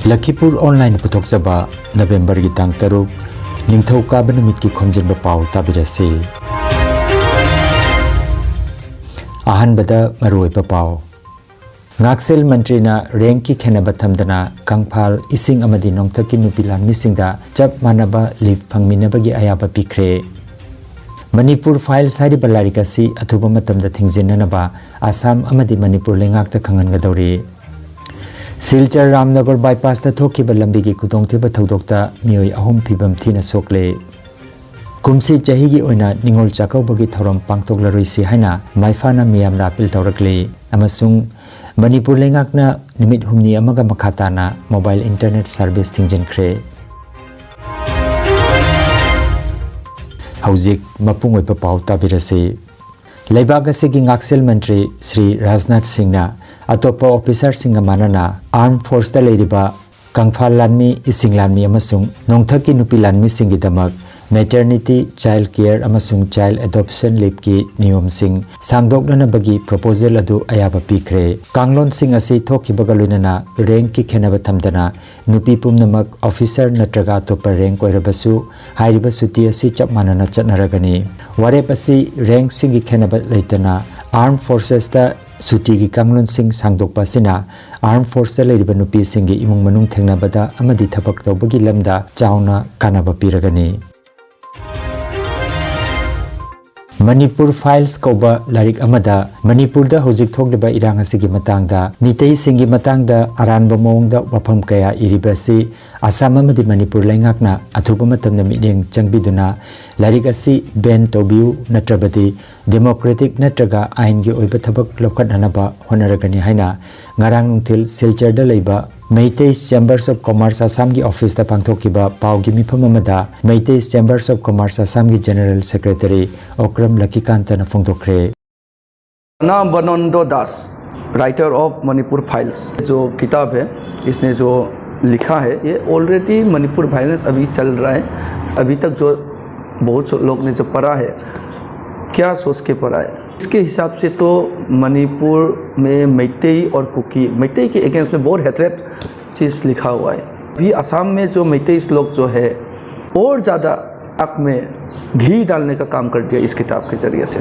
Lakhipur online puthokjaba November gi tang taruk ningthau kaba numit ki Khomjinba Pao tabirase ahanbada maroipa Pao Ngaksel Mantrina Renki Khenaba Thamdana Kangphal Ising Amadi Nongthaki Nupilan Misingda Chap Manaba Lip Phangminabagi Ayaba Pikre Manipur files hariba larikasi athuba matamda thingjinnanaba Assam amadi Manipur lengakta khangangadori Silchar Ramnagar bypass ta thokiba lambigi kudongtheba thodokta mioi ahum phibam thina sokle Kumsi chahi gi oina ningol chakaubagi thoram pangtoklaroi si haina maifana miyamna apil tawrakle amasung Manipur lengakna nimit humni amaga makhatana mobile internet service thingjinkre Haujik mapung oipa Pao tabirase Leibag asigi Ngaksel Mantri Sri Rajnath Singhna atopa officer singa manana armed force ta leiriba Kangphal lanmi ising lanmi amasung nongthaki nupi lanmi singi damak maternity child care amasung child adoption leave ki niyom sing sangdoknana bagi proposal adu ayaba pikre kanglon sing asi thokibaga luinana rank ki khenaba thamdana nupi pumnamak officer natraga topa rank oirabasu hairiba suti asi chap manana chatnaragani warep asi rank singi khenaba leitana armed forces ta suti gi kanglon sing sangdokpa sina armed force ta leiriba nupi singi imung manung thengnabada amadi thabak tawbagi lamda chauna kanaba piragani Manipur files koba larik amada Manipur da hojik thokliba irang asigi matangda mitei singi matangda aranba mongda wafam kaya iribasi Assam amadi Manipur lengakna athuba matamna mideng changbiduna larik asi ben tobiu natrabadi democratic natraga ain gi oiba thabak lokhatnanaba honaragani haina ngarang nungthil Silchar da leiba Meitei Chambers of Commerce Assam gi office ta pangthokiba Pao gi mifam amada Meitei Chambers of Commerce Assam gi General Secretary Okram Lakikanta na phongdokre Khomjinba Das writer of Manipur files जो किताब है इसने जो लिखा है ये already Manipur violence अभी चल रहा है अभी तक जो बहुत से लोग ने जो पढ़ा है क्या सोच के पढ़ा है इसके हिसाब से तो मणिपुर में मैतेई और कुकी मैतेई के अगेंस्ट में बहुत हेट्रेट चीज़ लिखा हुआ है अभी असम में जो मैतेई लोग जो है और ज़्यादा आँख में घी डालने का काम कर दिया इस किताब के ज़रिए से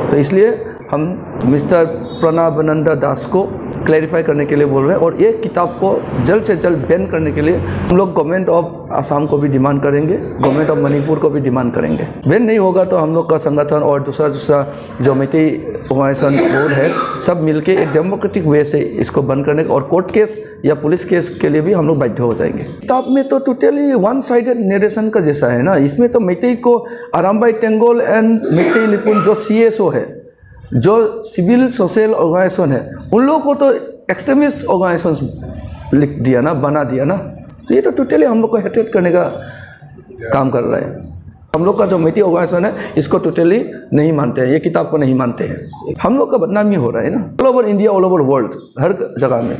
तो इसलिए हम मिस्टर प्रणबानंद दास को क्लैरिफाई करने के लिए बोल रहे हैं और ये किताब को जल्द से जल्द बैन करने के लिए हम लोग गवर्नमेंट ऑफ असम को भी डिमांड करेंगे गवर्नमेंट ऑफ मणिपुर को भी डिमांड करेंगे बैन नहीं होगा तो हम लोग का संगठन और दूसरा जो मैतेई ऑर्गेनाइजेशन बोर्ड है सब मिलके एक डेमोक्रेटिक वे से इसको बंद करने और कोर्ट केस या पुलिस केस के लिए भी हम लोग बाध्य हो जाएंगे किताब में तो टोटली वन साइडेड नरेशन का जैसा है ना इसमें तो मैतेई को आरामबाई टेंगोल एंड मैतेई निपुण जो CSO है जो सिविल सोशल ऑर्गेनाइजेशन है उन लोगों को तो एक्सट्रीमिस्ट ऑर्गेनाइजेशन लिख दिया ना बना दिया ना तो ये तो टोटली हम लोग को हेट्रेट करने का काम कर रहा है हम लोग का जो मैतेई ऑर्गेनाइजेशन है इसको टोटली नहीं मानते हैं ये किताब को नहीं मानते हैं हम लोग का बदनामी हो रहा है ना all over India all over world हर जगह में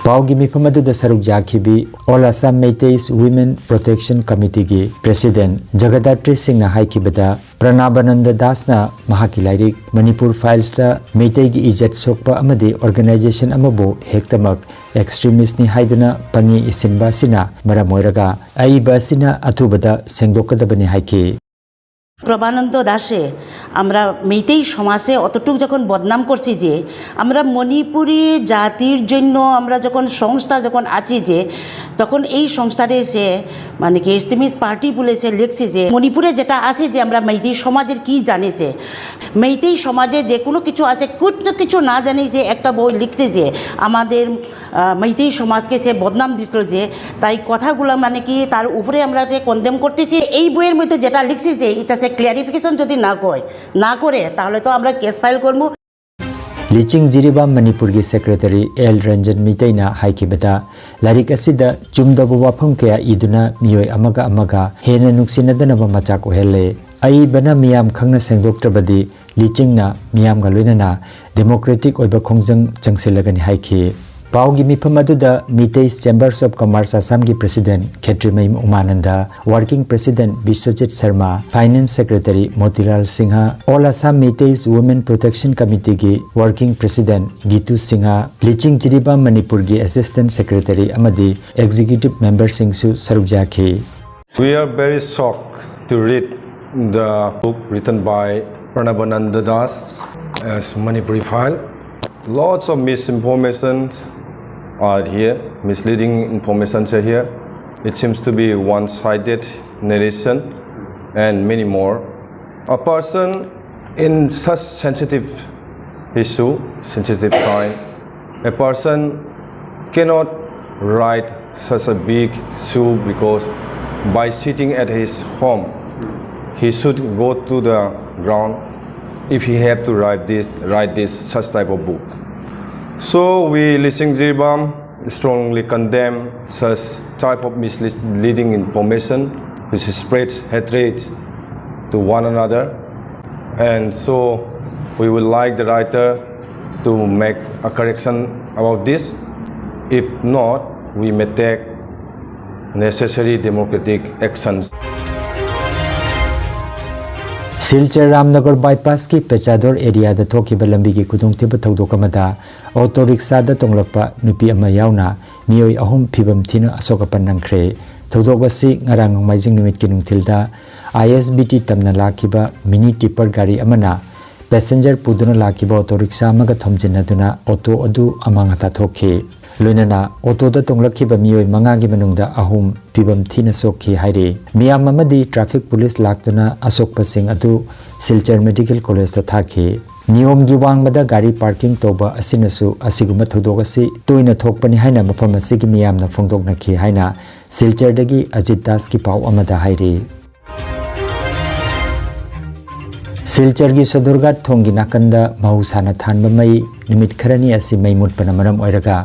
Pao gi mifam aduda saruk yakhibi All Assam Meiteis Women Protection Committee gi President Jagadatri Singh na haikibada Pranabananda Das na mahaki lairik Manipur files ta Meitei gi ijat sokpa amadi organization amabu hektamak extremist ni haiduna pangi isinba sina maramoiraga aiba sina athubada sengdokadabani haiki প্রবানন্দ দাসে আমরা মেইতেই সমাজে অতটুক যখন বদনাম করছি যে আমরা মণিপুরি জাতির জন্য আমরা যখন সংস্থা যখন আছি যে তখন এই সংস্থারে সে মানে কি এক্সট্রিমিস্ট পার্টি বলেছে লিখছে যে মণিপুরে যেটা আছে যে আমরা মেইতেই সমাজের কি জানিছে মেইতেই সমাজে যে কোনো কিছু আছে কিছু না জানি যে একটা বই লিখছে যে আমাদের মেইতেই সমাজকে সে বদনাম দিছিল যে তাই কথাগুলো মানে কি তার উপরে আমরা কনডেম করতেছি এই বইয়ের মধ্যে যেটা লিখছে যে এটা ক্লারিফিকেশন যদি না করে তাহলে তো আমরা কেস ফাইল করব Liching Jiriba Manipur gi Secretary L Ranjan Miteina haikibada larik asida chumdabu wafam kaya iduna miyoi amaga hena nuksinadana machak ohelle ai bana miyam khangna sengdoktrabadi liching na miyam ga loinana democratic oiba khongjang changsilagani haiki Paugi Mipamaduda Miteis Chambers of Commerce Assamgi President Khetrimaim Umananda, Working President Biswajit Sharma, Finance Secretary Motilal Singha, All Assam Miteis Women Protection Committee gi Working President Gitu Singha, Liching Jiriba Manipur gi Assistant Secretary Amadi, Executive Member Singsu Sarukjaki. We are very shocked to read the book written by Pranabananda Das as Manipuri file. Lots of misinformation are here, misleading information are here. It seems to be one-sided narration and many more. A person in such sensitive issue, sensitive time, a person cannot write such a big issue because by sitting at his home, he should go to the ground if he had to write this such type of book. So we Lising Jiribam strongly condemn such type of misleading information which spreads hatred to one another, and so we would like the writer to make a correction about this. If not, we may take necessary democratic actions. Silchar Ramnagar bypass ki Pechador area da thoki balambi ki kudungtiba thawdokamada auto rickshaw da tonglakpa nupi ama yauna mioi ahum phibam thina asokapan nangkhre thawdogasi ngarang maijing numit ki nungthilda ISBT tamna lakhiba mini tipper gari amana passenger puduna lakhiba auto rickshaw amaga thomjinaduna auto adu amangata thokhi loinana auto da tonglakhiba mioi mangagi manungda ahum pibam thina sokhi haire miyam amadi traffic police laktuna asokpa sing adu Silchar Medical College da thakhi niyom gi wangmada gari parking toba asinasu asiguma thodogasi toina thokpani haina mafam asigi miyamna phongdoknakhi haina Silchar dagi Ajit Das ki pau amada haire Silchar gi Sodurgat thongi nakanda mahusana thanba mai nimit kharani asi mai mutpana maram oiraga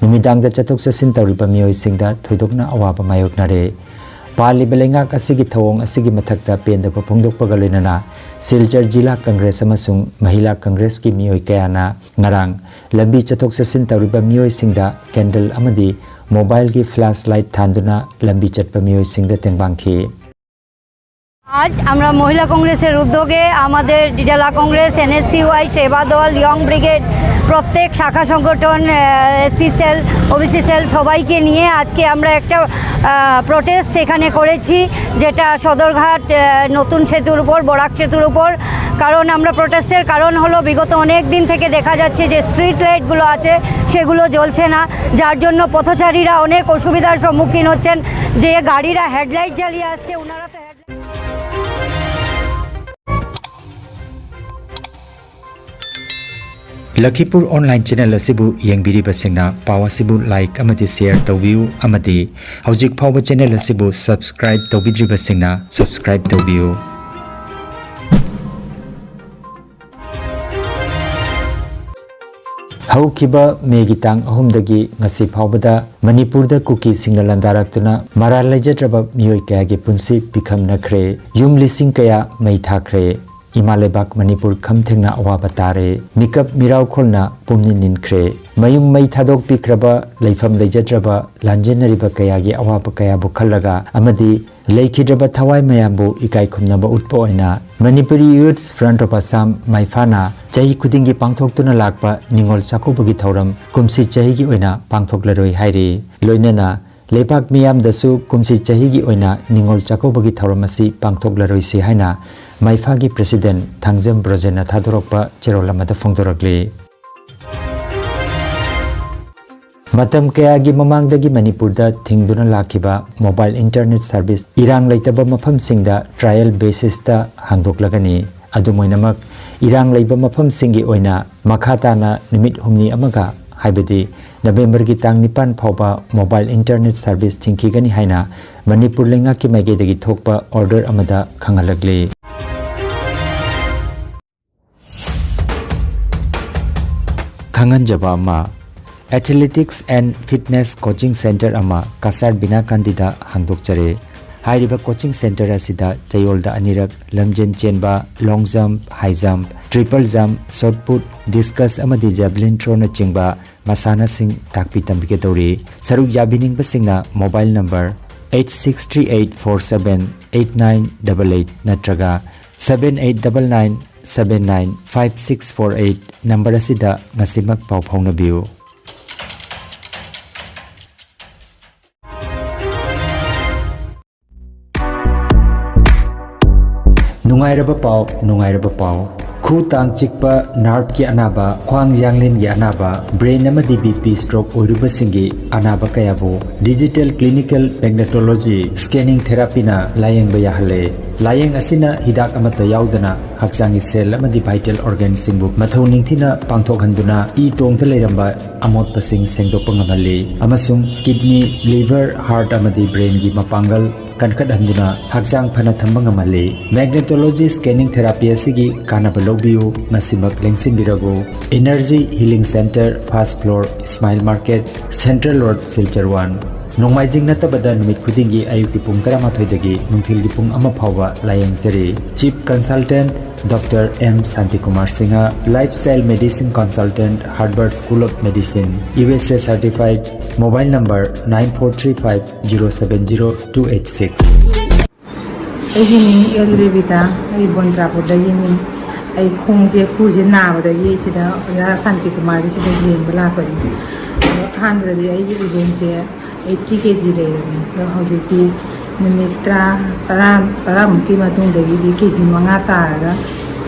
Nimidangda chatok sasin tawriba mioi singda thoidokna awaba mayoknare pali belenga asigi thawong asigi mathakta penda phongdokpaga loinana Silchar Jila Congress amasung Mahila Congress ki mioi kayana ngarang lambi chatok sasin tawriba mioi singda candle amadi mobile ki flashlight thanduna lambi chatpa mioi singda tengbangki आज আমরা মহিলা কংগ্রেসের উদ্যোগে আমাদের জেলা Congress NSCY সেবা দল young brigade প্রত্যেক শাখা সংগঠন SC সেল OBC সেল সবাইকে নিয়ে আজকে আমরা একটা প্রোটেস্ট এখানে করেছি যেটা সদরঘাট নতুন সেতুর উপর বরাক সেতুর উপর কারণ আমরা প্রোটেস্টের কারণ হলো বিগত অনেক দিন থেকে দেখা যাচ্ছে যে স্ট্রিট লাইটগুলো আছে সেগুলো জ্বলছে না যার জন্য পথচারীরা অনেক অসুবিধার সম্মুখীন হচ্ছেন যে গাড়িরা হেডলাইট জ্বালিয়ে আসছে ওনারা তো Lakhipur online channel asibu yengbiriba singna pawa sibu like amati share tawbiu amati hojik phawba channel asibu subscribe tawbidriba singna subscribe tawbiu Haukiba megitang ahumdagi ngasi phawbada Manipur da kuki singna landaraktuna maral lejatraba mioi kaya gi punsi pikham nakhre yum lising kaya mai thakre Imalebak Manipur Khamthengna awaba tare mikap mirau kholna pumni ninkre mayum mai thadok pikraba leifam lejatraba lanjenariba kayagi awaba kaya bu khallaga amadi leikidraba thawai mayambu ikai khumnaba utpo oina Manipuri Youths Front of Assam maifana chahi khudingi pangthoktuna lakpa ningol chakobagi thauram kumsi chahi gi oina pangthoklaroi haire loinana Lepak miyam dasu kumsi chahi gi oina ningol chakobagi thauramasi pangthoklaroi si haina Maifagi President Thangjam Brojena Thadorokpa Cherolamada Phongdorakli Matam kayagi mamangdagi Manipurda thingduna lakhiba mobile internet service irang leitaba mafam singda trial basis ta hangdoklagani adumoinamak irang leiba mafam singi oina makhatana nimit humni amaga haibadi November gi tang 9 phawba mobile internet service thingkigani haina Manipur lenga ki maigedagi thokpa order amada khangalagli Khanganjaba ama Athletics and Fitness Coaching Center ama Kasar Bina Kandida hangdokchare हाइरिबा coaching centre असिदा चयोलदा अनिरक लमजेन चेनबा long jump high jump triple jump shot put discus अमदी javelin throw न चिंगबा मसाना सिंह ताकपी तंबिके तौरी सरुक याबिनिंग बसिंगना मोबाइल नंबर 8638478988 नत्रगा 7899795648 नंबर असिदा ngasimak pau phaunabiu नुंगाइरबा पाव खु तांग चिकपा नार्व की अनाबा ख्वांग यांगलिन की अनाबा ब्रेन अमदी बीपी स्ट्रोक ओरिबा सिंगी अनाबा कयाबो digital clinical magnetology scanning therapy ना लायंग बयाहले लायंग असिना हिदाक अमत याउदना हक्सांगी सेल अमदी वाइटल ऑर्गन सिंगबु मथौ निंगथिना पांथोखंदुना ई तोंगथ लेरंबा अमोट pushing सेंगदोप ngamalle amasung kidney liver heart amadi brain gi mapangal kankat handuna hakjang phana thamba ngamalle magnetology scanning therapy asigi kanaba lobbiu masimak lengsin birago energy healing center first floor smile market central road silchar 1 नोंमाइजिंग नतबदा नुमित खुदिंगी आयुक्ति पुंग तरामाथोइदगी नुंथिलगी पुंग अमा फावबा लायंगजरी chief consultant doctor M Shanti Kumar Singh lifestyle medicine consultant Harvard School of Medicine USA certified mobile number 9435070286 अहिनी एलरिबिता आई बंद्रापुरदगिनी आई खोंजे खुजे नाबदगी सिदा शांति कुमार सिदा जेंबला पड़ी हानबदगी आई उजोंसे 80 kg लेरमी हौजिकती निमित 10 मुकी मतुंगदगी kg 5 तारगा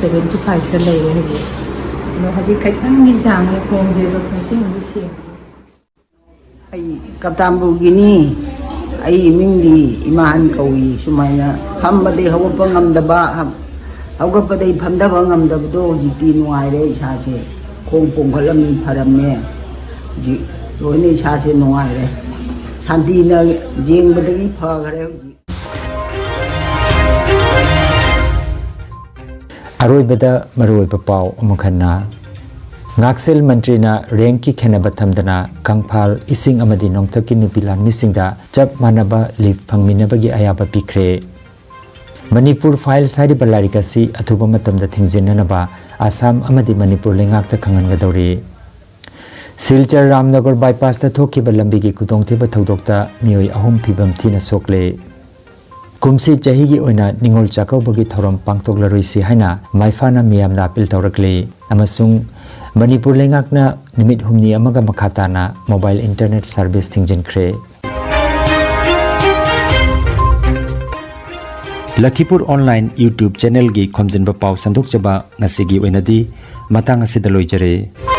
75 ता लेरे हजे हजिक खैथंगी जांग खोंजे बसिंग बिसे आई कप्तानबुगिनी आई मिंगी इमान कौई सुमाइना हमबदे हवप ngamdaba हवगपदे फमदबा ngamdabdo जिती नुआइरे इसासे खोंग पोंगलमी फरमे जी लोइने इसासे नुआइरे शांतिना जेंगबदगी फगरे हजि अरोइबदा मरोइबा पाव अमखन्ना ngaksil मंत्री ना रैंक की खेनबा थमदना कंगफाल इसिंग अमदी नोंथकी नुपिलान मिसिंगदा चप मानबा लिप फंगमिनबगी अयाबा पिखरे मणिपुर फाइल साइड बलारिकासी अथुबा मतमदा थिंजिननबा आसाम अमदी मणिपुर लेंगाकता खंगनगदौरी सिलचर रामनगर बाईपास थोखिबा लंबी की खुदोंथिबा थौदोक्ता मियोई अहुम फिबम थीना सोकले कुमसी चहीगी ओइना निंगोल चाकौबगी थौरम पांगतोकलरोइसी हाइना माइफाना मियामना अपील तौरकले अमसुंग मणिपुर लेंगाकना निमित हुमनी अमगा मखाताना मोबाइल इंटरनेट सर्विस थिंजिनख्रे लखीपुर ऑनलाइन यूट्यूब चैनल की खोमजिनबा पाव संदोकजबा ngasi gi oinadi matang asida loijare।